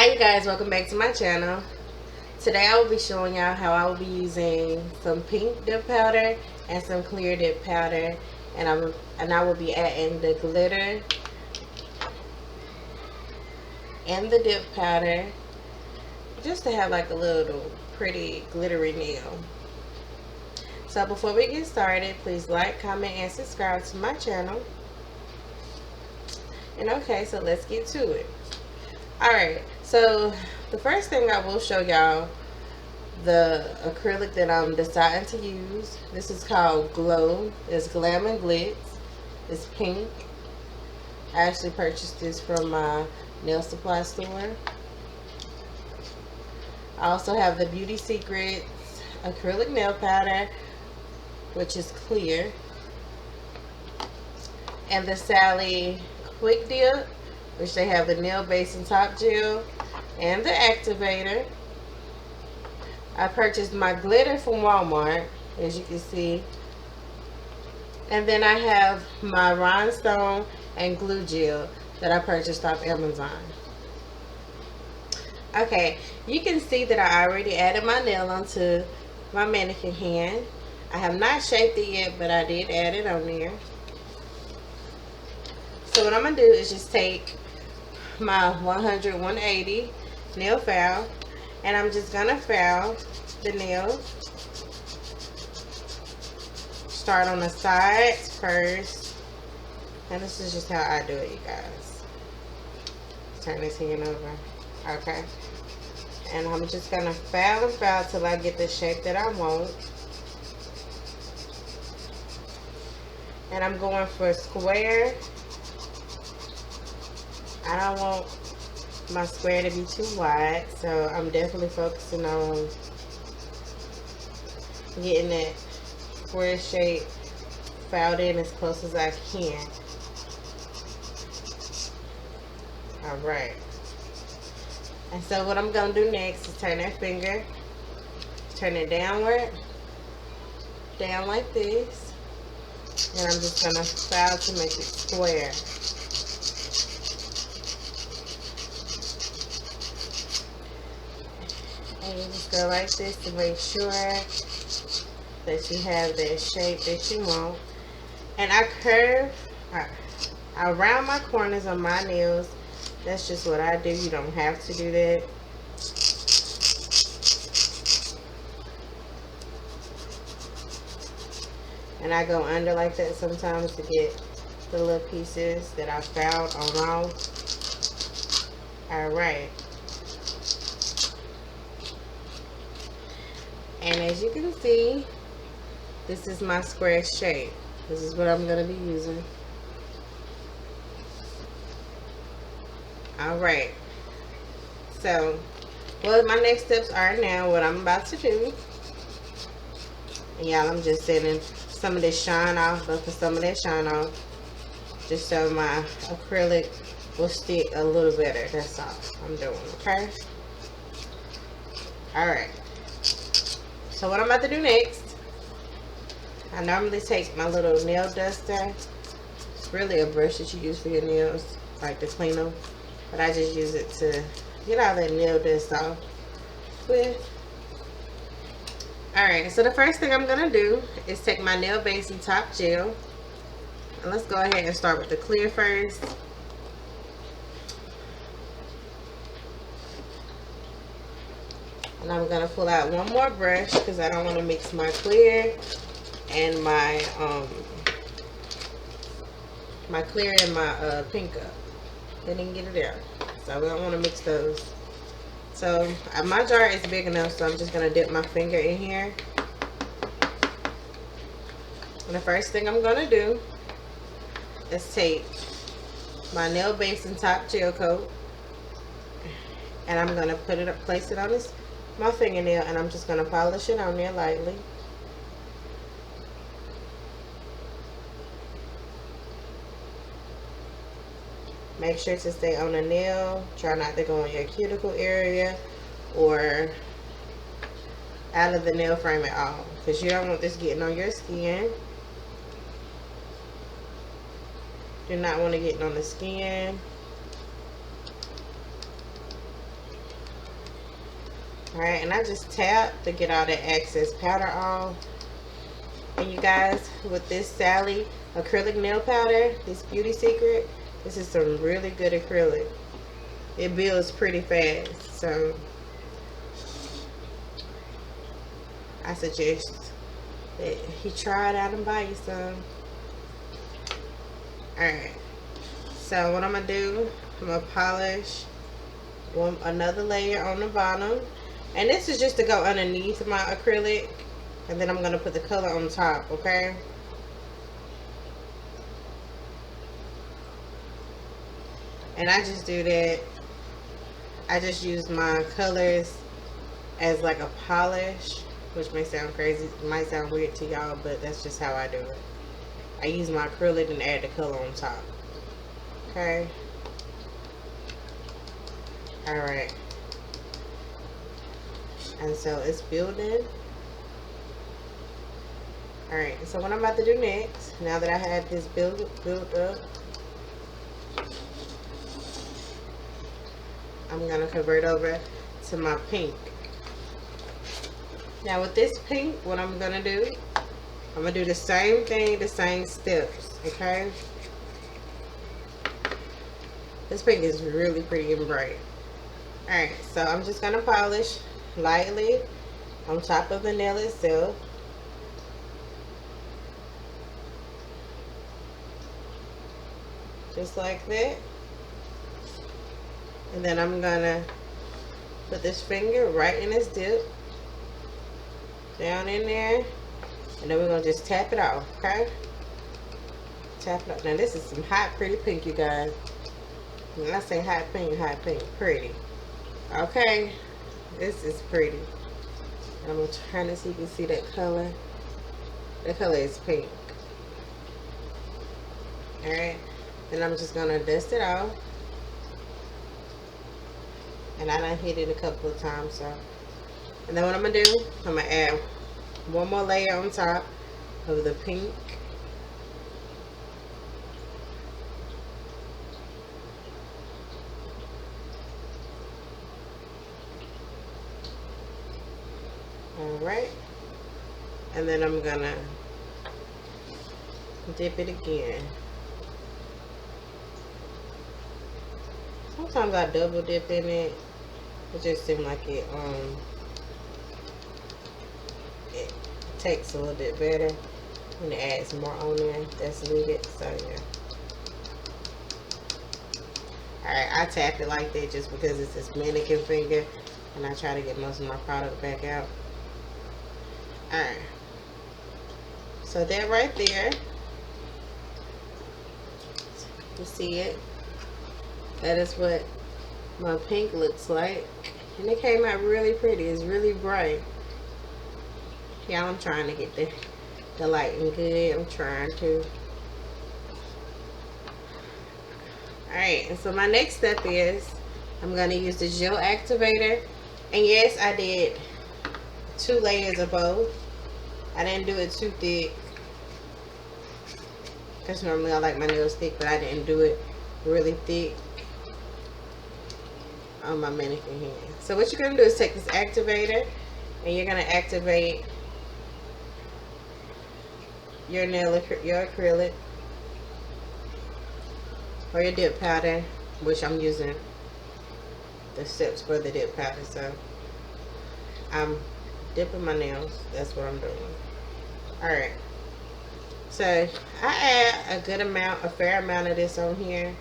Hi you guys, welcome back to my channel. Today I will be showing y'all how I will be using some pink dip powder and some clear dip powder, and I will be adding the glitter and the dip powder just to have like a little pretty glittery nail. So before we get started, please like, comment, and subscribe to my channel. And okay, so let's get to it. Alright, so the first thing I will show y'all the acrylic that I'm deciding to use. This is called Glow. It's Glam and Glitz. It's pink. I actually purchased this from my nail supply store. I also have the Beauty Secrets acrylic nail powder, which is clear, and the Sally Quick Dip, which they have the nail base and top gel and the activator. I purchased my glitter from Walmart, as you can see, and then I have my rhinestone and glue gel that I purchased off Amazon. Okay, you can see that I already added my nail onto my mannequin hand. I have not shaped it yet, but I did add it on there. So what I'm going to do is just take my 100-180 nail file, and I'm just going to file the nail. Start on the sides first, and this is just how I do it, you guys. Turn this hand over. Okay, and I'm just going to file and file till I get the shape that I want. And I'm going for square. I don't want my square to be too wide, so I'm definitely focusing on getting that square shape filed in as close as I can. Alright. And so what I'm going to do next is turn that finger, turn it downward, down like this, and I'm just going to file to make it square. And you just go like this to make sure that you have that shape that you want. And I curve, I round my corners on my nails. That's just what I do. You don't have to do that. And I go under like that sometimes to get the little pieces that I found on off. Alright. And as you can see, this is my square shape. This is what I'm going to be using. Alright. So, what my next steps are now, what I'm about to do. And y'all, I'm just setting some of this shine off, buffing some of that shine off, just so my acrylic will stick a little better. That's all I'm doing, okay? Alright. So what I'm about to do next, I normally take my little nail duster. It's really a brush that you use for your nails, like to clean them. But I just use it to get all that nail dust off with. Alright, so the first thing I'm going to do is take my nail base and top gel. And let's go ahead and start with the clear first. And I'm going to pull out one more brush because I don't want to mix my clear and my clear and my pink up. They didn't get it out, so we don't want to mix those. So my jar is big enough, so I'm just going to dip my finger in here. And the first thing I'm going to do is take my nail base and top gel coat, and I'm going to put it up, place it on my fingernail, and I'm just going to polish it on there lightly. Make sure to stay on the nail. Try not to go in your cuticle area or out of the nail frame at all, because you don't want this getting on your skin. Do not want to get on the skin. Alright, and I just tap to get all that excess powder off. And you guys, with this Sally acrylic nail powder, this Beauty Secret, this is some really good acrylic. It builds pretty fast, so I suggest that you try it out and buy you some. Alright, so what I'm going to do, I'm going to polish another layer on the bottom. And this is just to go underneath my acrylic. And then I'm going to put the color on top, okay? And I just do that. I just use my colors as like a polish, which may sound crazy. It might sound weird to y'all, but that's just how I do it. I use my acrylic and add the color on top. Okay? Alright. And so it's building. Alright, so what I'm about to do next, now that I have this built up, I'm going to convert over to my pink. Now with this pink, what I'm going to do, I'm going to do the same thing, the same steps, okay? This pink is really pretty and bright. Alright, so I'm just going to polish lightly on top of the nail itself. Just like that. And then I'm gonna put this finger right in this dip, down in there, and then we're gonna just tap it off, okay? Tap it off. Now this is some hot pretty pink, you guys. When I say hot pink, pretty. Okay, this is pretty. And I'm gonna turn it so you can see that color. The color is pink. Alright. And I'm just gonna dust it off. And I done hit it a couple of times, so. And then what I'm gonna do, I'm gonna add one more layer on top of the pink. Alright. And then I'm gonna dip it again. Sometimes I double dip in it. It just seems like it takes a little bit better when it adds more on there that's needed. So yeah. Alright, I tap it like that just because it's this mannequin finger and I try to get most of my product back out. Alright. So that right there, you see it? That is what my pink looks like. And it came out really pretty. It's really bright. Yeah, I'm trying to get the lighting good. I'm trying to. Alright, and so my next step is I'm going to use the gel activator. And yes, I did 2 layers of both. I didn't do it too thick. Because normally I like my nails thick, but I didn't do it really thick on my mannequin hand. So what you're going to do is take this activator and you're going to activate your your acrylic or your dip powder, which I'm using the steps for the dip powder. So I'm dipping my nails. That's what I'm doing. Alright. So I add a good amount, a fair amount of this on here,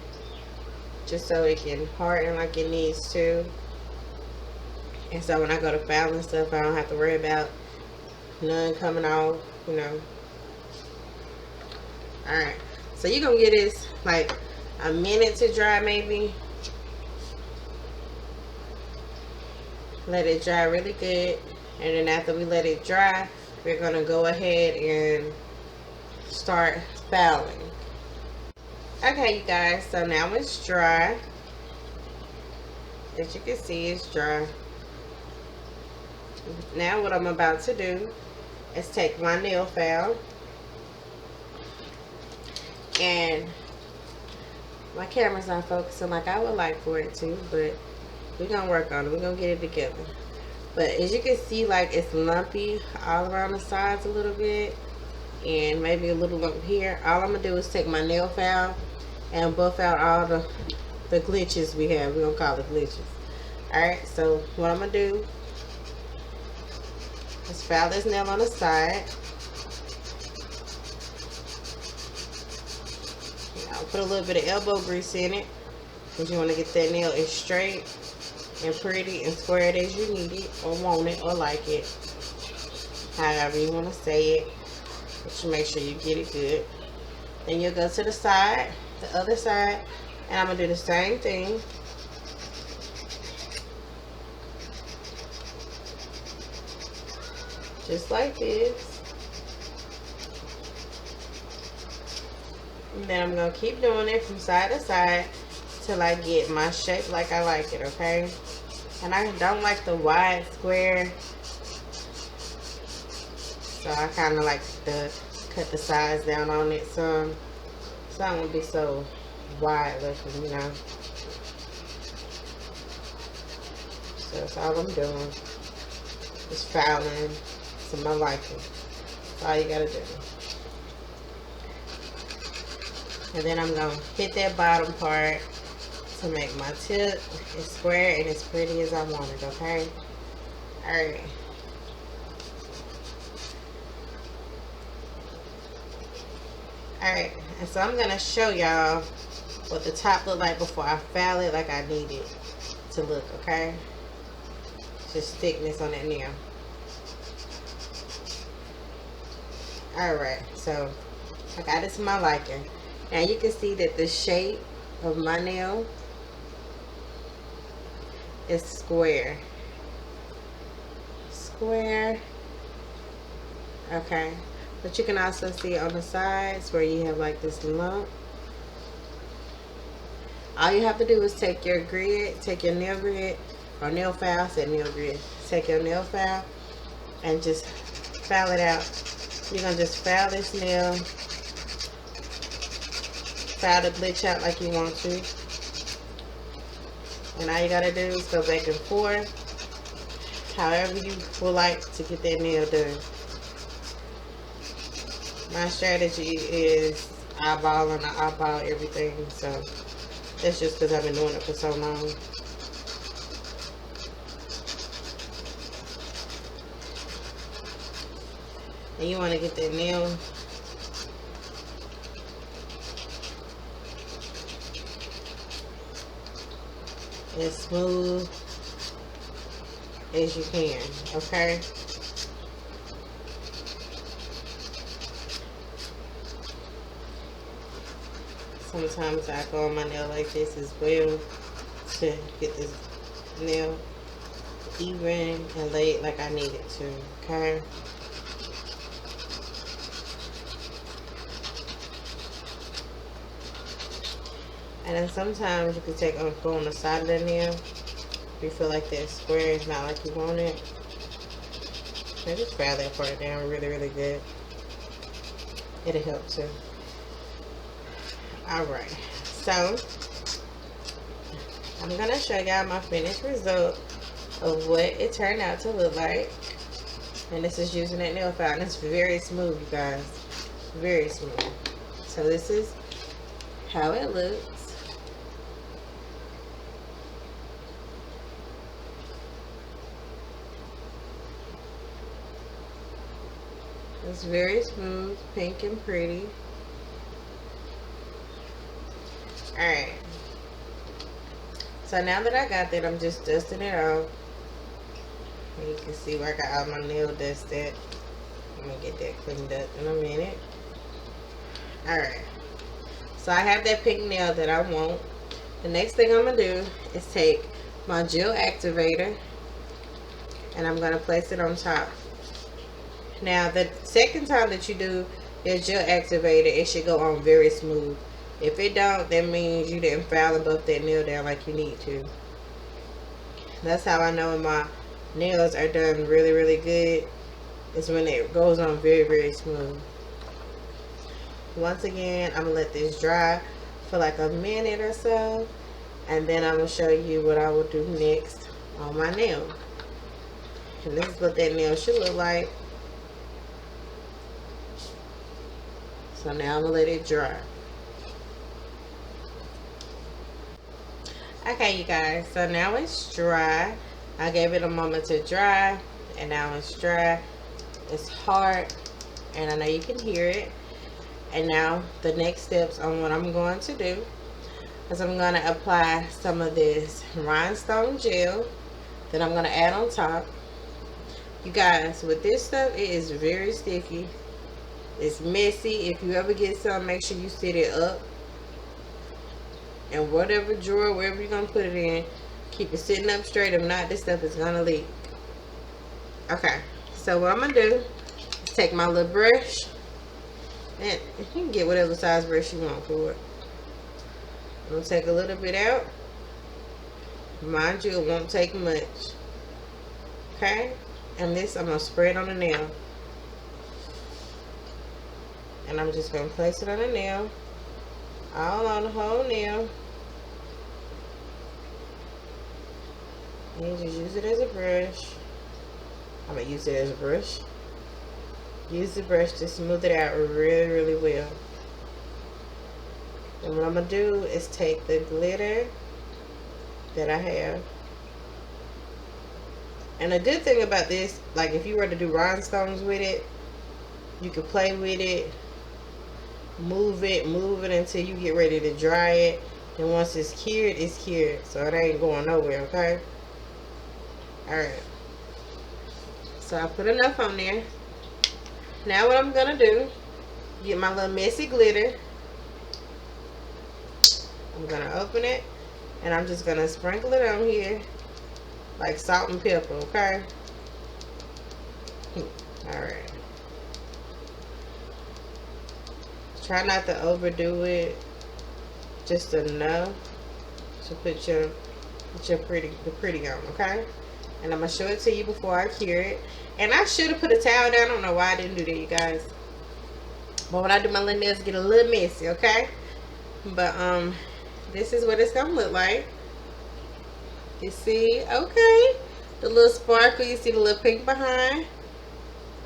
just so it can harden like it needs to. And so when I go to file and stuff, I don't have to worry about none coming off, you know. Alright, so you're gonna get this like a minute to dry maybe. Let it dry really good. And then after we let it dry, we're gonna go ahead and start filing. Okay, you guys, so now it's dry. As you can see, it's dry. Now what I'm about to do is take my nail file, and my camera's not focusing like I would like for it to, but we're gonna work on it. We're gonna get it together. But as you can see, like it's lumpy all around the sides a little bit, and maybe a little lump here. All I'm gonna do is take my nail file and buff out all the glitches we have. We're gonna call it glitches. Alright, so what I'm gonna do is file this nail on the side. I'll put a little bit of elbow grease in it, because you want to get that nail as straight and pretty and squared as you need it, or want it, or like it, however you want to say it. But you make sure you get it good. Then you'll go to the side, the other side, and I'm gonna do the same thing. Just like this. And then I'm gonna keep doing it from side to side till I get my shape like I like it, okay? And I don't like the wide square, so I kind of like to cut the sides down on it some, so I won't be so wide looking, you know. So that's all I'm doing, just filing to my liking. That's all you gotta do. And then I'm gonna hit that bottom part to make my tip as square and as pretty as I want it, okay? Alright. Alright, and so I'm gonna show y'all what the top look like before I file it like I need it to look, okay? Just thickness on that nail. Alright, so I got it to my liking. And you can see that the shape of my nail is square. Square. Okay. But you can also see on the sides where you have like this lump. All you have to do is take your grid, take your nail grid, or nail file, said nail grid. Take your nail file and just file it out. You're going to just file this nail. File the glitch out like you want to. And all you gotta do is go back and forth however you would like to get that nail done. My strategy is eyeballing, I eyeball everything, so that's just because I've been doing it for so long. And you want to get that nail as smooth as you can, okay? Sometimes I go on my nail like this as well to get this nail even and laid like I need it to, okay? And then sometimes you can go on the side of the nail if you feel like that square is not like you want it. So just file that part down really, really good. It'll help too. Alright, so I'm going to show y'all my finished result of what it turned out to look like. And this is using that nail file. And it's very smooth, you guys. Very smooth. So this is how it looks. It's very smooth, pink and pretty. Alright. So now that I got that, I'm just dusting it off. And you can see where I got all my nail dust at. I'm going to get that cleaned up in a minute. Alright. So I have that pink nail that I want. The next thing I'm going to do is take my gel activator. And I'm going to place it on top. Now, the second time that you do your gel activator, it should go on very smooth. If it don't, that means you didn't file and buff that nail down like you need to. That's how I know when my nails are done really, really good. It's when it goes on very, very smooth. Once again, I'm going to let this dry for like a minute or so. And then I'm going to show you what I will do next on my nail. And this is what that nail should look like. So now I'm gonna let it dry. Okay, you guys, so now it's dry. I gave it a moment to dry, and now it's dry. It's hard, and I know you can hear it. And now the next steps on what I'm going to do is I'm going to apply some of this rhinestone gel that I'm going to add on top. You guys, with this stuff, it is very sticky. It's messy. If you ever get some, make sure you set it up. And whatever drawer, wherever you're going to put it in, keep it sitting up straight. If not, this stuff is going to leak. Okay, so what I'm going to do is take my little brush. And you can get whatever size brush you want for it. I'm going to take a little bit out. Mind you, it won't take much. Okay? And this I'm going to spread on the nail. And I'm just going to place it on the nail. All on the whole nail. And you just use it as a brush. I'm going to use it as a brush. Use the brush to smooth it out really, really well. And what I'm going to do is take the glitter that I have. And a good thing about this, like if you were to do rhinestones with it, you can play with it, move it until you get ready to dry it. And once it's cured, it's cured. So it ain't going nowhere, okay? Alright. So I put enough on there. Now what I'm going to do, get my little messy glitter. I'm going to open it. And I'm just going to sprinkle it on here. Like salt and pepper, okay? Alright. Try not to overdo it. Just enough to put your pretty on, okay? And I'm going to show it to you before I cure it. And I should have put a towel down. I don't know why I didn't do that, you guys. But when I do my little nails, get a little messy, okay? But, this is what it's going to look like. You see? Okay. The little sparkle. You see the little pink behind.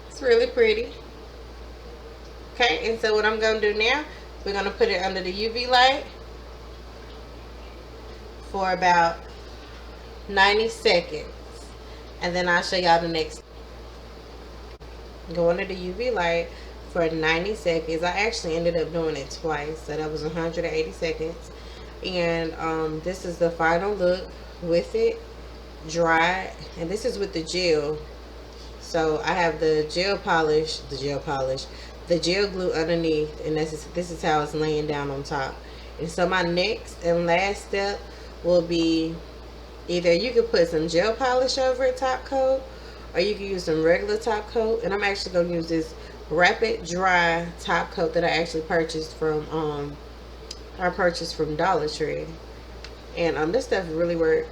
It's really pretty. Okay, and so what I'm going to do now, we're going to put it under the UV light for about 90 seconds. And then I'll show y'all the next. Go under the UV light for 90 seconds. I actually ended up doing it twice, so that was 180 seconds. And this is the final look with it dry. And this is with the gel. So I have the gel glue underneath, and this is how it's laying down on top. And so my next and last step will be either you could put some gel polish over it, top coat, or you can use some regular top coat. And I'm actually going to use this Rapid Dry top coat that I actually purchased from Dollar Tree. And this stuff really works.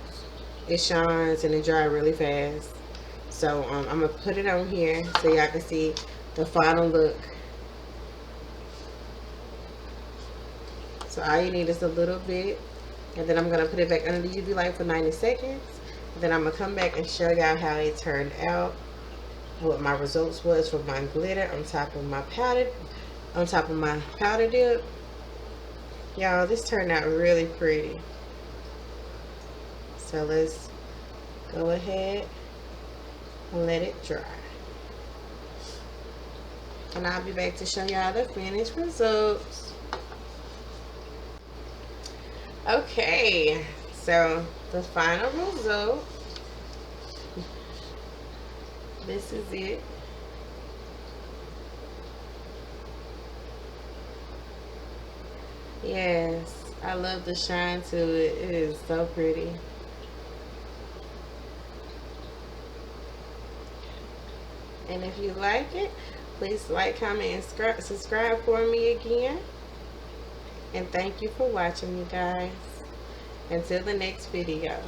It shines and it dries really fast. So I'm going to put it on here so y'all can see the final look. So all you need is a little bit. And then I'm going to put it back under the UV light for 90 seconds. Then I'm going to come back and show y'all how it turned out. What my results was for my glitter on top of my powder dip. Y'all, this turned out really pretty. So let's go ahead and let it dry. And I'll be back to show y'all the finished results. Okay, so the final result. This is it. Yes, I love the shine to it. It is so pretty. And if you like it, please like, comment, and subscribe for me again. And thank you for watching, you guys. Until the next video.